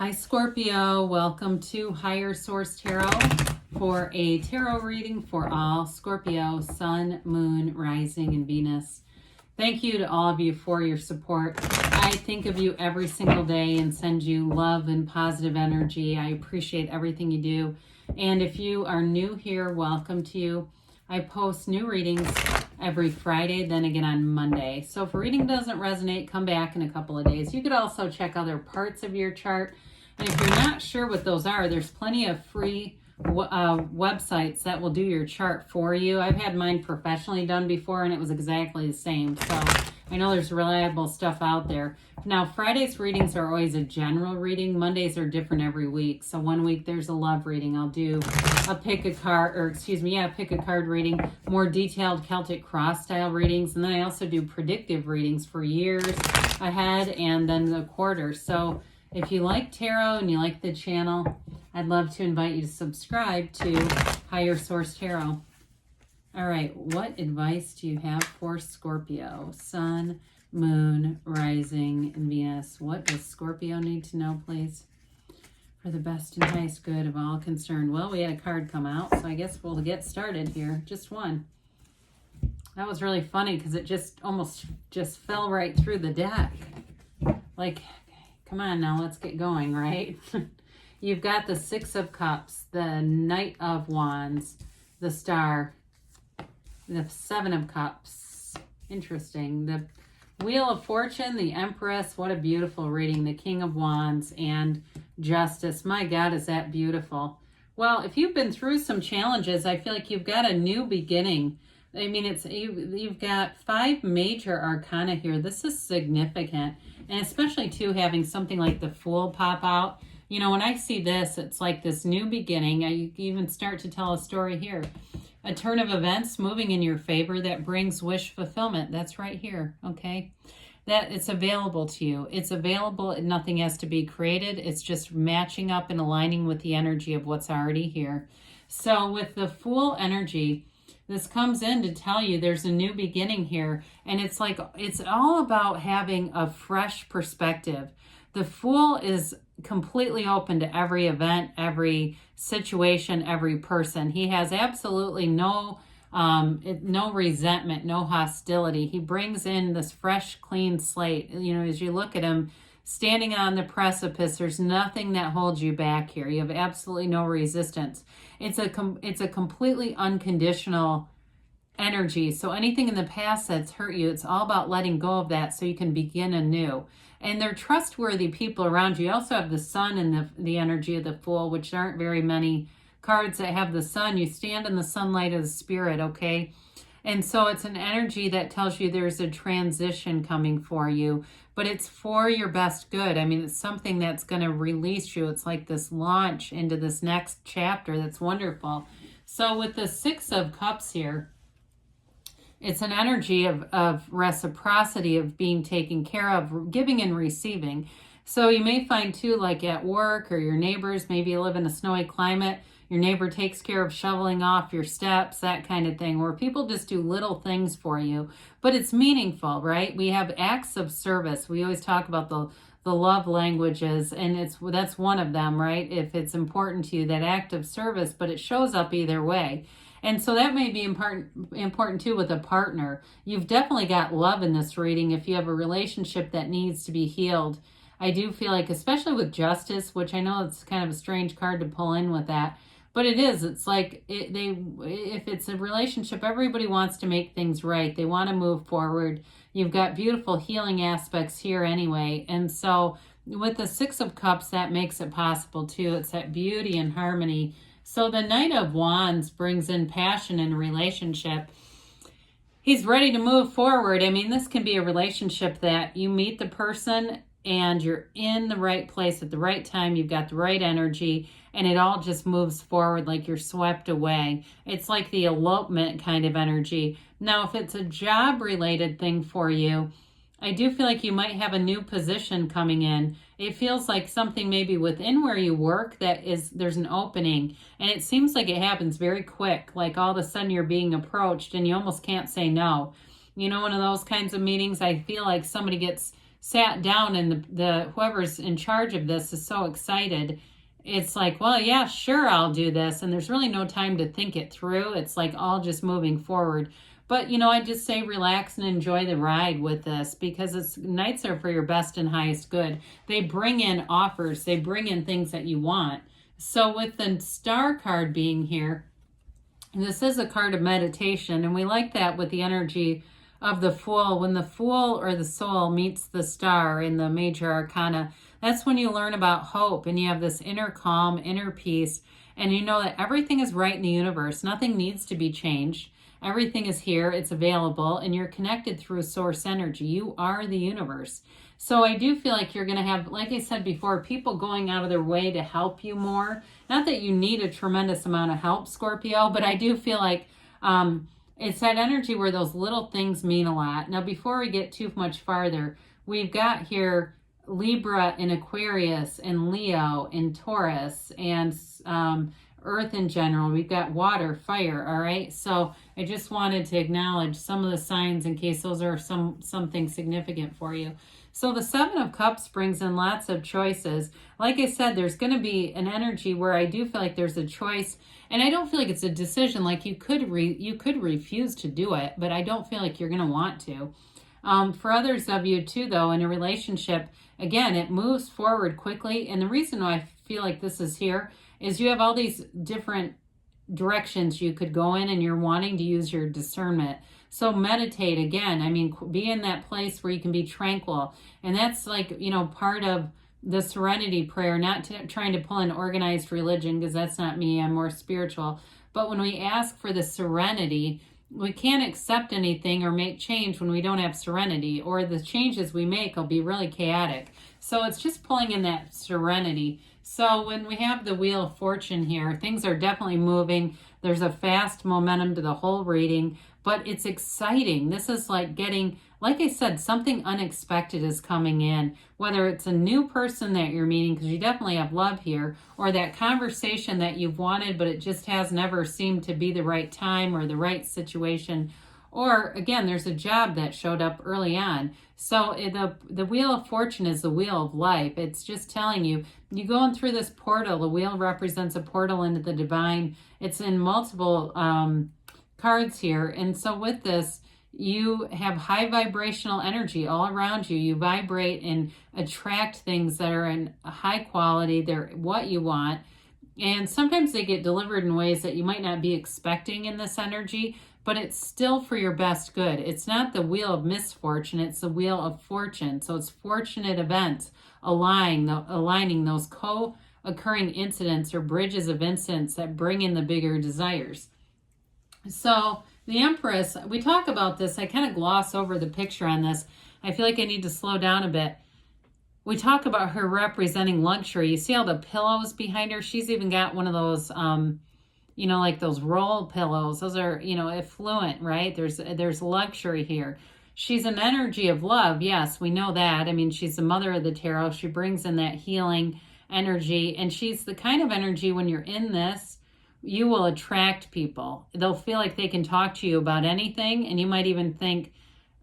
Hi Scorpio, welcome to Higher Source Tarot for a tarot reading for all Scorpio, Sun, Moon, Rising, and Venus. Thank you to all of you for your support. I think of you every single day and send you love and positive energy. I appreciate everything you do. And if you are new here, welcome to you. I post new readings every Friday, then again on Monday. So if a reading doesn't resonate, come back in a couple of days. You could also check other parts of your chart. And if you're not sure what those are, there's plenty of free websites that will do your chart for you. I've had mine professionally done before, and it was exactly the same. So I know there's reliable stuff out there. Now, Friday's readings are always a general reading. Mondays are different every week. So one week there's a love reading. I'll do a pick a card reading, more detailed Celtic cross style readings. And then I also do predictive readings for years ahead and then the quarter. So if you like tarot and you like the channel, I'd love to invite you to subscribe to Higher Source Tarot. All right, what advice do you have for Scorpio? Sun, Moon, Rising, and Venus. What does Scorpio need to know, please? For the best and highest good of all concerned. Well, we had a card come out, so I guess we'll get started here. Just one. That was really funny because it just almost fell right through the deck. Like, come on now, let's get going, right? You've got the Six of Cups, the Knight of Wands, the Star, the Seven of Cups. Interesting. The Wheel of Fortune, the Empress. What a beautiful reading. The King of Wands and Justice. My God, is that beautiful. Well, if you've been through some challenges, I feel like you've got a new beginning. I mean, you've got 5 major arcana here. This is significant. And especially, too, having something like the Fool pop out. You know, when I see this, it's like this new beginning. You even start to tell a story here. A turn of events moving in your favor that brings wish fulfillment. That's right here, okay? That it's available to you. It's available. Nothing has to be created. It's just matching up and aligning with the energy of what's already here. So with the Fool energy, this comes in to tell you there's a new beginning here. And it's like, it's all about having a fresh perspective. The Fool is completely open to every event, every situation, every person. He has absolutely no resentment, no hostility. He brings in this fresh, clean slate. You know, as you look at him standing on the precipice, there's nothing that holds you back here. You have absolutely no resistance. It's a completely unconditional energy. So anything in the past that's hurt you, it's all about letting go of that so you can begin anew. And they're trustworthy people around you. You also have the Sun and the energy of the Fool, which aren't very many cards that have the Sun. You stand in the sunlight of the Spirit, okay? And so it's an energy that tells you there's a transition coming for you, but it's for your best good. I mean, it's something that's going to release you. It's like this launch into this next chapter that's wonderful. So with the Six of Cups here, it's an energy of reciprocity, of being taken care of, giving and receiving. So you may find too, like at work or your neighbors, maybe you live in a snowy climate, your neighbor takes care of shoveling off your steps, that kind of thing, where people just do little things for you, but it's meaningful, right? We have acts of service. We always talk about the love languages, and that's one of them, right? If it's important to you, that act of service, but it shows up either way. And so that may be important too with a partner. You've definitely got love in this reading if you have a relationship that needs to be healed. I do feel like, especially with Justice, which I know it's kind of a strange card to pull in with that, but it is. It's like if it's a relationship, everybody wants to make things right. They want to move forward. You've got beautiful healing aspects here anyway. And so with the Six of Cups, that makes it possible too. It's that beauty and harmony. So the Knight of Wands brings in passion in a relationship. He's ready to move forward. I mean, this can be a relationship that you meet the person and you're in the right place at the right time. You've got the right energy and it all just moves forward like you're swept away. It's like the elopement kind of energy. Now, if it's a job-related thing for you, I do feel like you might have a new position coming in. It feels like something maybe within where you work there's an opening, and it seems like it happens very quick, like all of a sudden you're being approached and you almost can't say no. You know, one of those kinds of meetings, I feel like somebody gets sat down and the whoever's in charge of this is so excited. It's like, well, yeah, sure, I'll do this. And there's really no time to think it through. It's like all just moving forward. But, I just say relax and enjoy the ride with this, because nights are for your best and highest good. They bring in offers. They bring in things that you want. So with the Star card being here, this is a card of meditation, and we like that with the energy of the Fool. When the Fool or the Soul meets the Star in the Major Arcana, that's when you learn about hope, and you have this inner calm, inner peace, and you know that everything is right in the universe. Nothing needs to be changed. Everything is here, it's available, and you're connected through source energy. You are the universe. So I do feel like you're going to have, like I said before, people going out of their way to help you more. Not that you need a tremendous amount of help, Scorpio, but I do feel like it's that energy where those little things mean a lot. Now, before we get too much farther, we've got here Libra and Aquarius and Leo and Taurus and Earth in general. We've got water, fire, all right? So I just wanted to acknowledge some of the signs in case those are something significant for you. So the Seven of Cups brings in lots of choices. Like I said, there's going to be an energy where I do feel like there's a choice, and I don't feel like it's a decision. Like you could refuse to do it, but I don't feel like you're going to want to. For others of you too, though, in a relationship, again, it moves forward quickly. And the reason why I feel like this is here is you have all these different directions you could go in, and you're wanting to use your discernment. So meditate again. I mean, be in that place where you can be tranquil. And that's like, part of the serenity prayer, not trying to pull an organized religion, because that's not me. I'm more spiritual. But when we ask for the serenity, we can't accept anything or make change when we don't have serenity, or the changes we make will be really chaotic. So it's just pulling in that serenity. So when we have the Wheel of Fortune here, things are definitely moving. There's a fast momentum to the whole reading, but it's exciting. This is like getting, like I said, something unexpected is coming in, whether it's a new person that you're meeting, because you definitely have love here, or that conversation that you've wanted, but it just has never seemed to be the right time or the right situation. Or again, there's a job that showed up early on. So the Wheel of Fortune is the wheel of life. It's just telling you, you're going through this portal. The wheel represents a portal into the divine. It's in multiple cards here. And so with this, you have high vibrational energy all around you. You vibrate and attract things that are in high quality. They're what you want. And sometimes they get delivered in ways that you might not be expecting in this energy, but it's still for your best good. It's not the wheel of misfortune, it's the wheel of fortune. So it's fortunate events aligning those co-occurring incidents or bridges of incidents that bring in the bigger desires. So the Empress, we talk about this, I kind of gloss over the picture on this. I feel like I need to slow down a bit. We talk about her representing luxury. You see all the pillows behind her? She's even got one of those like those roll pillows. Those are, affluent, right? There's luxury here. She's an energy of love. Yes, we know that. I mean, she's the mother of the tarot. She brings in that healing energy. And she's the kind of energy when you're in this, you will attract people. They'll feel like they can talk to you about anything. And you might even think,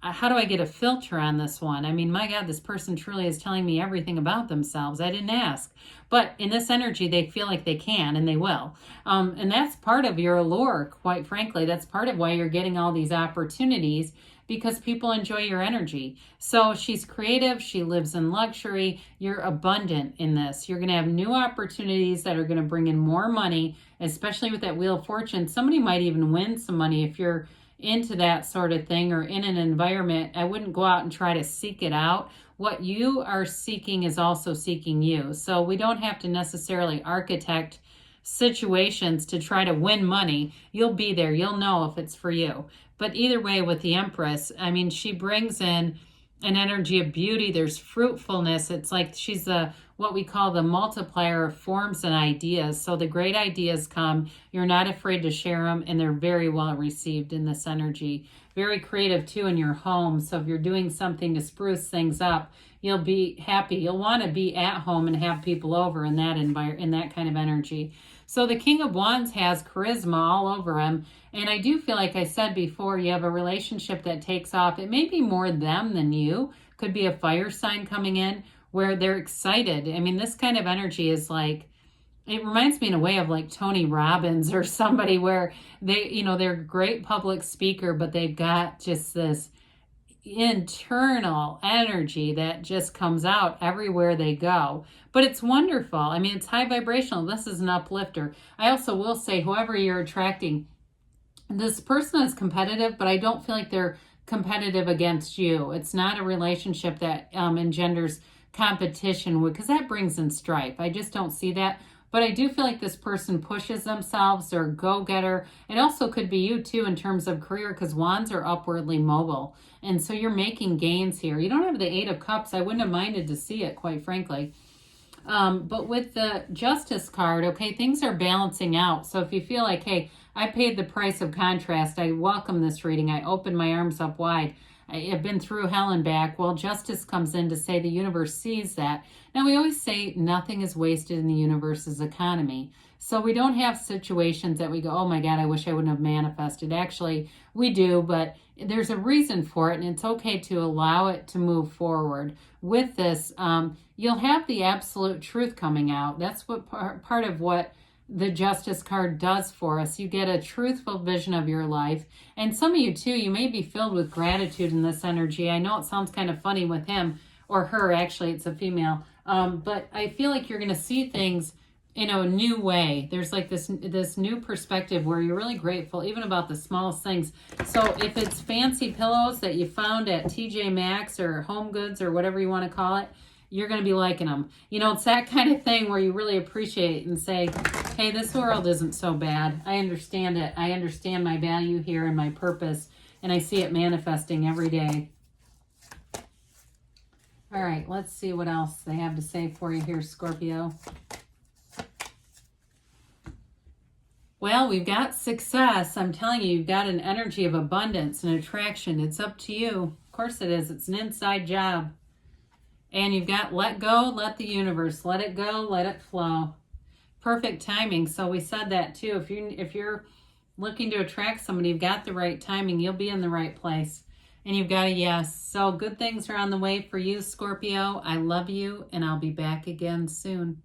how do I get a filter on this one? I mean, my God, this person truly is telling me everything about themselves. I didn't ask. But in this energy, they feel like they can, and they will. And that's part of your allure, quite frankly. That's part of why you're getting all these opportunities, because people enjoy your energy. So she's creative. She lives in luxury. You're abundant in this. You're going to have new opportunities that are going to bring in more money, especially with that Wheel of Fortune. Somebody might even win some money if you're into that sort of thing or in an environment. I wouldn't go out and try to seek it out. What you are seeking is also seeking you. So we don't have to necessarily architect situations to try to win money. You'll be there. You'll know if it's for you. But either way, with the Empress, I mean, she brings in an energy of beauty. There's fruitfulness. It's like she's what we call the multiplier of forms and ideas. So the great ideas come, you're not afraid to share them, and they're very well received in this energy. Very creative too in your home. So if you're doing something to spruce things up, you'll be happy. You'll want to be at home and have people over in that in that kind of energy. So the King of Wands has charisma all over him. And I do feel like I said before, you have a relationship that takes off. It may be more them than you, Could be a fire sign coming in where they're excited. I mean, this kind of energy is like, it reminds me in a way of like Tony Robbins or somebody where they, you know, they're a great public speaker, but they've got just this internal energy that just comes out everywhere they go. But it's wonderful. I mean, it's high vibrational. This is an uplifter. I also will say, whoever you're attracting, this person is competitive, but I don't feel like they're competitive against you. It's not a relationship that engenders competition, because that brings in strife. I just don't see that. But I do feel like this person pushes themselves. They're a go-getter. It also could be you too in terms of career, because wands are upwardly mobile. And so you're making gains here. You don't have the Eight of Cups. I wouldn't have minded to see it, quite frankly. But with the Justice card, okay, things are balancing out. So if you feel like, hey, I paid the price of contrast, I welcome this reading, I open my arms up wide, I've been through hell and back, well, Justice comes in to say the universe sees that. Now, we always say nothing is wasted in the universe's economy. So we don't have situations that we go, oh my God, I wish I wouldn't have manifested. Actually, we do, but there's a reason for it, and it's okay to allow it to move forward. With this, you'll have the absolute truth coming out. That's what part of what the Justice card does for us. You get a truthful vision of your life. And some of you too, you may be filled with gratitude in this energy. I know it sounds kind of funny with him or her, actually it's a female. But I feel like you're going to see things in a new way. There's like this new perspective where you're really grateful even about the smallest things. So if it's fancy pillows that you found at TJ Maxx or Home Goods or whatever you want to call it, you're going to be liking them. You know, it's that kind of thing where you really appreciate and say, hey, this world isn't so bad. I understand it. I understand my value here and my purpose, and I see it manifesting every day. All right, let's see what else they have to say for you here, Scorpio. Well, we've got success. I'm telling you, you've got an energy of abundance and attraction. It's up to you. Of course it is. It's an inside job. And you've got let go, let the universe, let it go, let it flow. Perfect timing. So we said that too. If you're looking to attract somebody, you've got the right timing. You'll be in the right place. And you've got a yes. So good things are on the way for you, Scorpio. I love you, and I'll be back again soon.